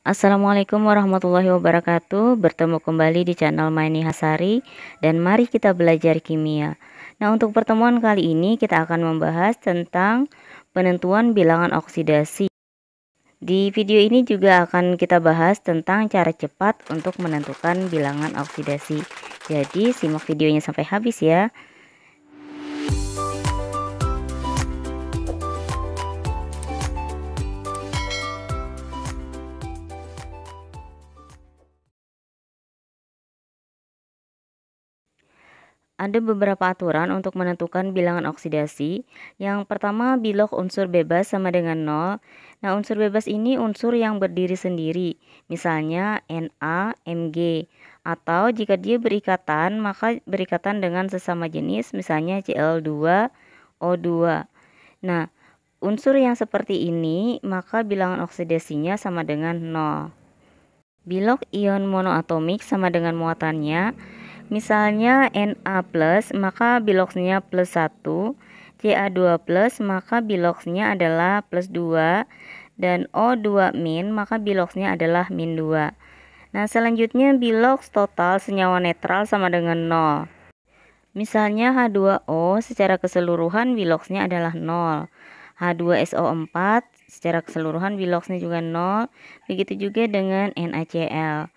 Assalamualaikum warahmatullahi wabarakatuh. Bertemu kembali di channel Maini Hasari dan mari kita belajar kimia. Nah, untuk pertemuan kali ini kita akan membahas tentang penentuan bilangan oksidasi. Di video ini juga akan kita bahas tentang cara cepat untuk menentukan bilangan oksidasi. Jadi, simak videonya sampai habis ya. Ada beberapa aturan untuk menentukan bilangan oksidasi. Yang pertama, bilog unsur bebas sama dengan 0. Nah, unsur bebas ini unsur yang berdiri sendiri, misalnya Na, Mg. Atau jika dia berikatan, maka berikatan dengan sesama jenis, misalnya Cl2, O2. Nah, unsur yang seperti ini, maka bilangan oksidasinya sama dengan 0. Bilog ion monoatomik sama dengan muatannya. Misalnya Na+, maka biloxnya plus 1, Ca2+, maka biloxnya adalah plus 2, dan O2-, maka biloxnya adalah min 2. Nah, selanjutnya bilox total senyawa netral sama dengan 0. Misalnya H2O secara keseluruhan biloxnya adalah 0. H2SO4 secara keseluruhan biloxnya juga 0. Begitu juga dengan NaCl.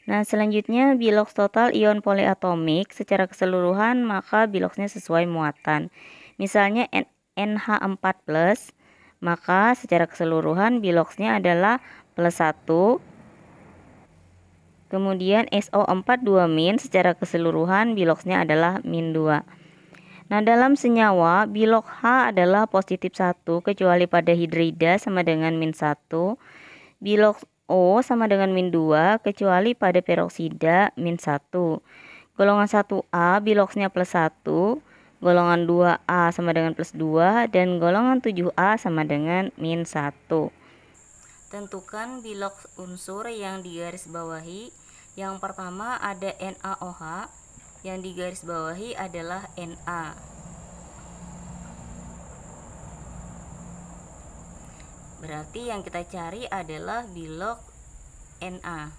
Nah, selanjutnya bilox total ion poliatomik secara keseluruhan maka biloxnya sesuai muatan. Misalnya NH4+, maka secara keseluruhan biloxnya adalah plus 1. Kemudian SO4 2- secara keseluruhan biloxnya adalah min 2. Nah, dalam senyawa bilog H adalah positif 1 kecuali pada hidrida sama dengan min 1. Bilog O sama dengan min 2 kecuali pada peroksida min 1. Golongan 1A biloxnya plus 1, golongan 2A sama dengan plus 2, dan golongan 7A sama dengan min 1. Tentukan bilog unsur yang digarisbawahi. Yang pertama ada NaOH, yang digarisbawahi adalah Na. Berarti yang kita cari adalah bilog Na.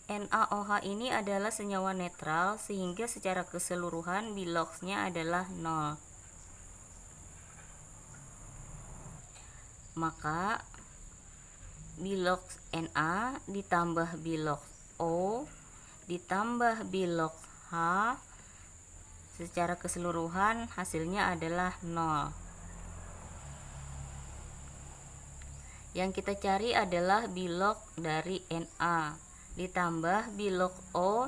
NaOH ini adalah senyawa netral sehingga secara keseluruhan biloxnya adalah 0. Maka bilog Na ditambah bilog O ditambah bilog H secara keseluruhan hasilnya adalah 0. Yang kita cari adalah bilog dari Na ditambah bilog O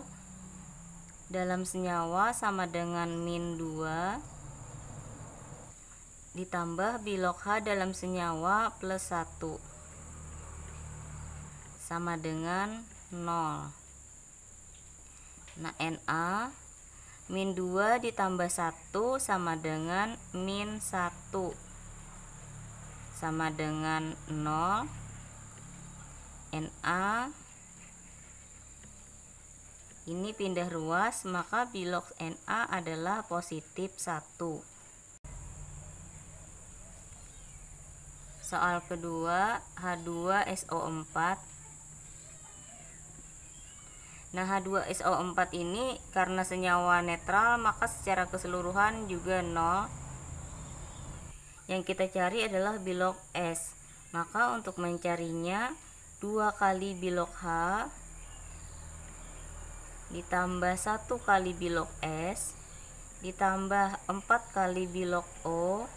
dalam senyawa sama dengan min 2 ditambah bilog H dalam senyawa plus 1 sama dengan 0. Nah, Na min 2 ditambah 1 sama dengan min 1 sama dengan 0. Na ini pindah ruas, maka bilog Na adalah positif 1. Soal kedua, H2SO4. Nah, H2SO4 ini karena senyawa netral maka secara keseluruhan juga 0. Yang kita cari adalah bilog S. Maka untuk mencarinya 2 kali bilog H ditambah 1 kali bilog S ditambah 4 kali bilog O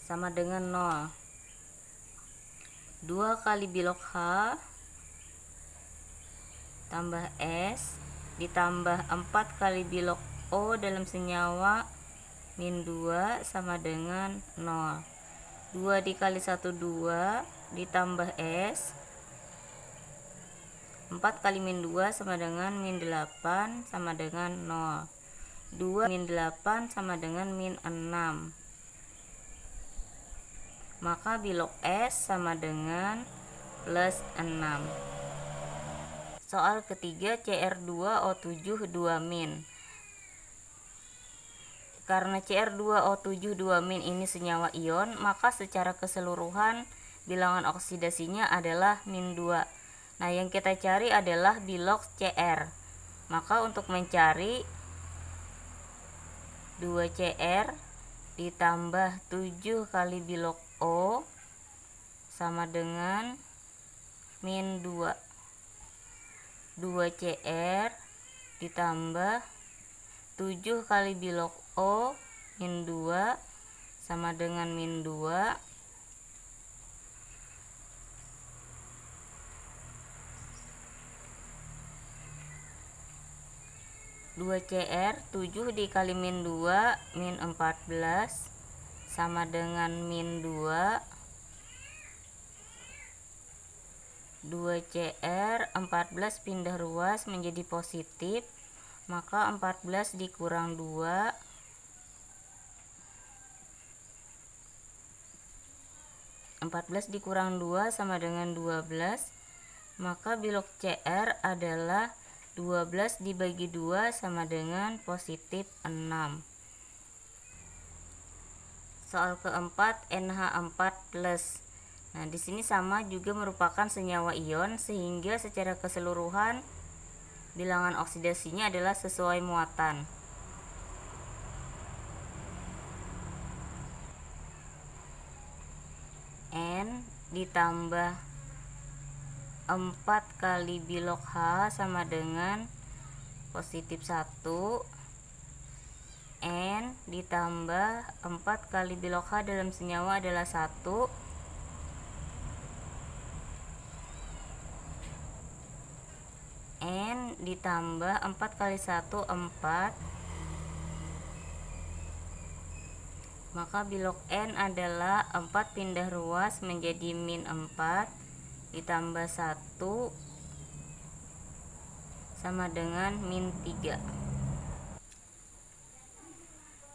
sama dengan 0. 2 kali bilog H tambah S ditambah 4 kali bilog O dalam senyawa min 2 sama dengan 0. 2 dikali 1 2 ditambah S 4 kali min 2 sama dengan min 8 sama dengan 0. 2 min 8 sama dengan min 6. Maka bilog S sama dengan plus 6. Soal ketiga, Cr2O7 2-. Karena Cr2O7 2- ini senyawa ion, maka secara keseluruhan bilangan oksidasinya adalah -2. Nah, yang kita cari adalah bilok Cr. Maka untuk mencari 2Cr ditambah 7 kali bilok O sama dengan -2. 2Cr ditambah 7 kali bilok O -2 sama dengan -2. 2Cr 7 dikali -2 -14 sama dengan -2. 2Cr 14 pindah ruas menjadi positif, maka 14 dikurang 2 sama dengan 12, maka bilok Cr adalah 12 dibagi 2 sama dengan positif 6. Soal keempat, NH4+. Nah, di sini sama juga merupakan senyawa ion, sehingga secara keseluruhan bilangan oksidasinya adalah sesuai muatan. N ditambah 4 kali bilok H sama dengan positif 1. N ditambah 4 kali bilok H dalam senyawa adalah 1. N ditambah 4 kali 1, 4. Maka bilok N adalah 4 pindah ruas menjadi -4 ditambah 1 sama dengan -3.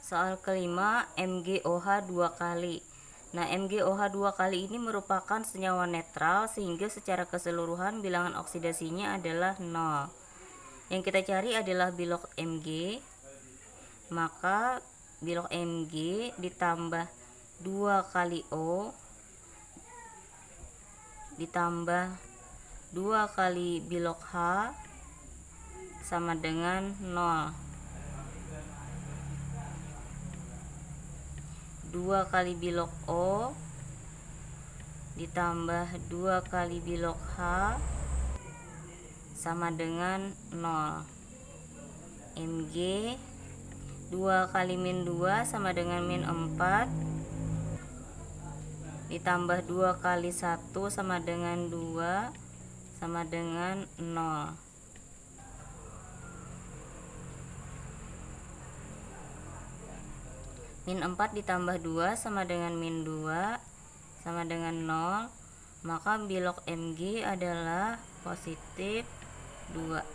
Soal kelima, MgOH 2 kali. Nah, MgOH 2 kali ini merupakan senyawa netral, sehingga secara keseluruhan bilangan oksidasinya adalah 0. Yang kita cari adalah bilok Mg, maka bilok Mg ditambah 2 kali O ditambah 2 kali bilok H sama dengan 0. 2 kali bilok O ditambah 2 kali bilok H sama dengan 0. Mg 2 kali -2 sama dengan -4 ditambah 2 kali 1 sama dengan 2 sama dengan 0. -4 ditambah 2 sama dengan -2 sama dengan 0, maka bilok Mg adalah positif 2.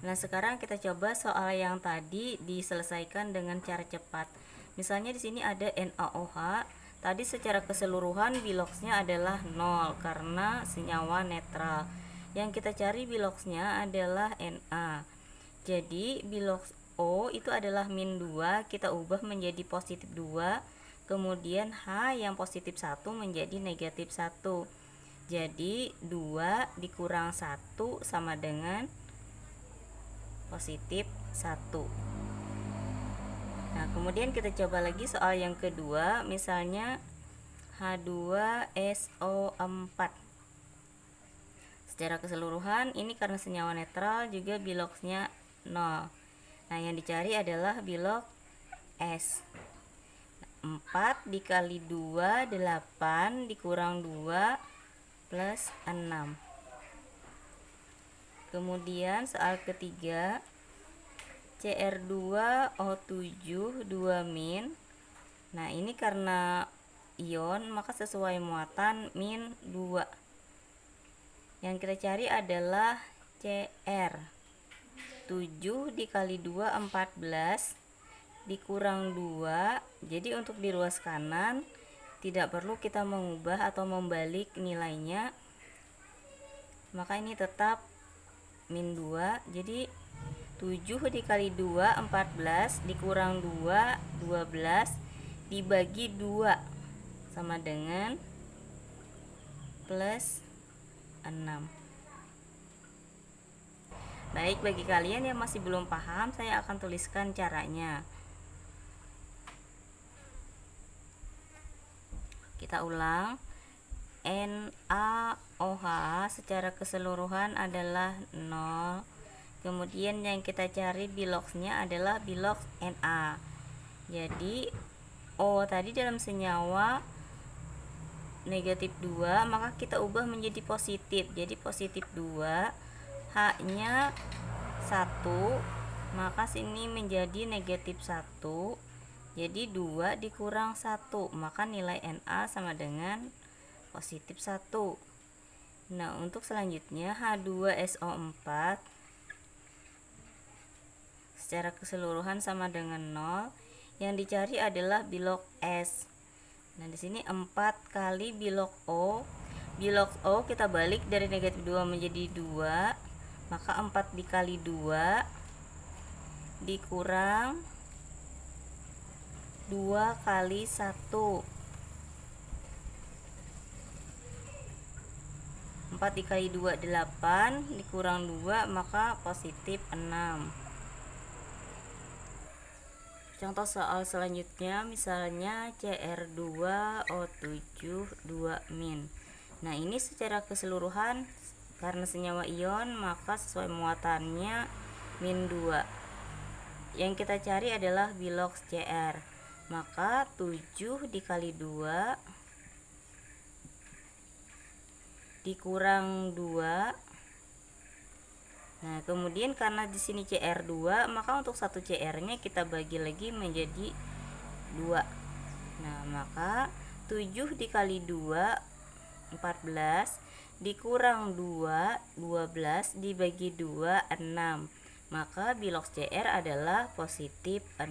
Nah, sekarang kita coba soal yang tadi diselesaikan dengan cara cepat. Misalnya di sini ada NaOH. Tadi secara keseluruhan biloksnya adalah 0 karena senyawa netral. Yang kita cari biloksnya adalah Na. Jadi biloks O itu adalah -2, kita ubah menjadi positif 2. Kemudian H yang positif 1 menjadi negatif 1. Jadi 2 dikurang 1 sama dengan positif 1. Nah, kemudian kita coba lagi soal yang kedua, misalnya H2SO4. Secara keseluruhan ini karena senyawa netral juga biloksnya 0. Nah, yang dicari adalah bilok S. 4 dikali 2 8 dikurang 2 plus 6. Kemudian soal ketiga, Cr2O7 2-. Nah, ini karena ion maka sesuai muatan -2. Yang kita cari adalah Cr. 7 dikali 2 14 dikurang 2. Jadi untuk di ruas kanan tidak perlu kita mengubah atau membalik nilainya, maka ini tetap min 2. Jadi 7 dikali 2 14, dikurang 2 12, dibagi 2 sama dengan plus 6. Baik, bagi kalian yang masih belum paham, saya akan tuliskan caranya. Kita ulang. NaOH secara keseluruhan adalah 0. Kemudian yang kita cari biloxnya adalah bilox Na. Jadi O tadi dalam senyawa negatif 2, maka kita ubah menjadi positif. Jadi positif 2, H-nya 1, maka sini menjadi negatif 1. Jadi 2 dikurang 1, maka nilai Na sama dengan positif 1. Nah, untuk selanjutnya H2SO4 secara keseluruhan sama dengan 0. Yang dicari adalah bilok S. Nah, di sini 4 kali bilok O. Bilok O kita balik dari negatif 2 menjadi 2, maka 4 dikali 2 dikurang 2 kali 1. 4 dikali 2 8, dikurang 2 maka positif 6. Contoh soal selanjutnya misalnya Cr2O7 2-. Nah, ini secara keseluruhan karena senyawa ion maka sesuai muatannya min 2. Yang kita cari adalah bilox Cr. Maka 7 dikali 2 dikurang 2. Nah, kemudian karena di sini Cr2, maka untuk satu Cr-nya kita bagi lagi menjadi 2. Nah, maka 7 dikali 2 14, dikurang 2 12, dibagi 2 6. Maka bilox Cr adalah positif 6.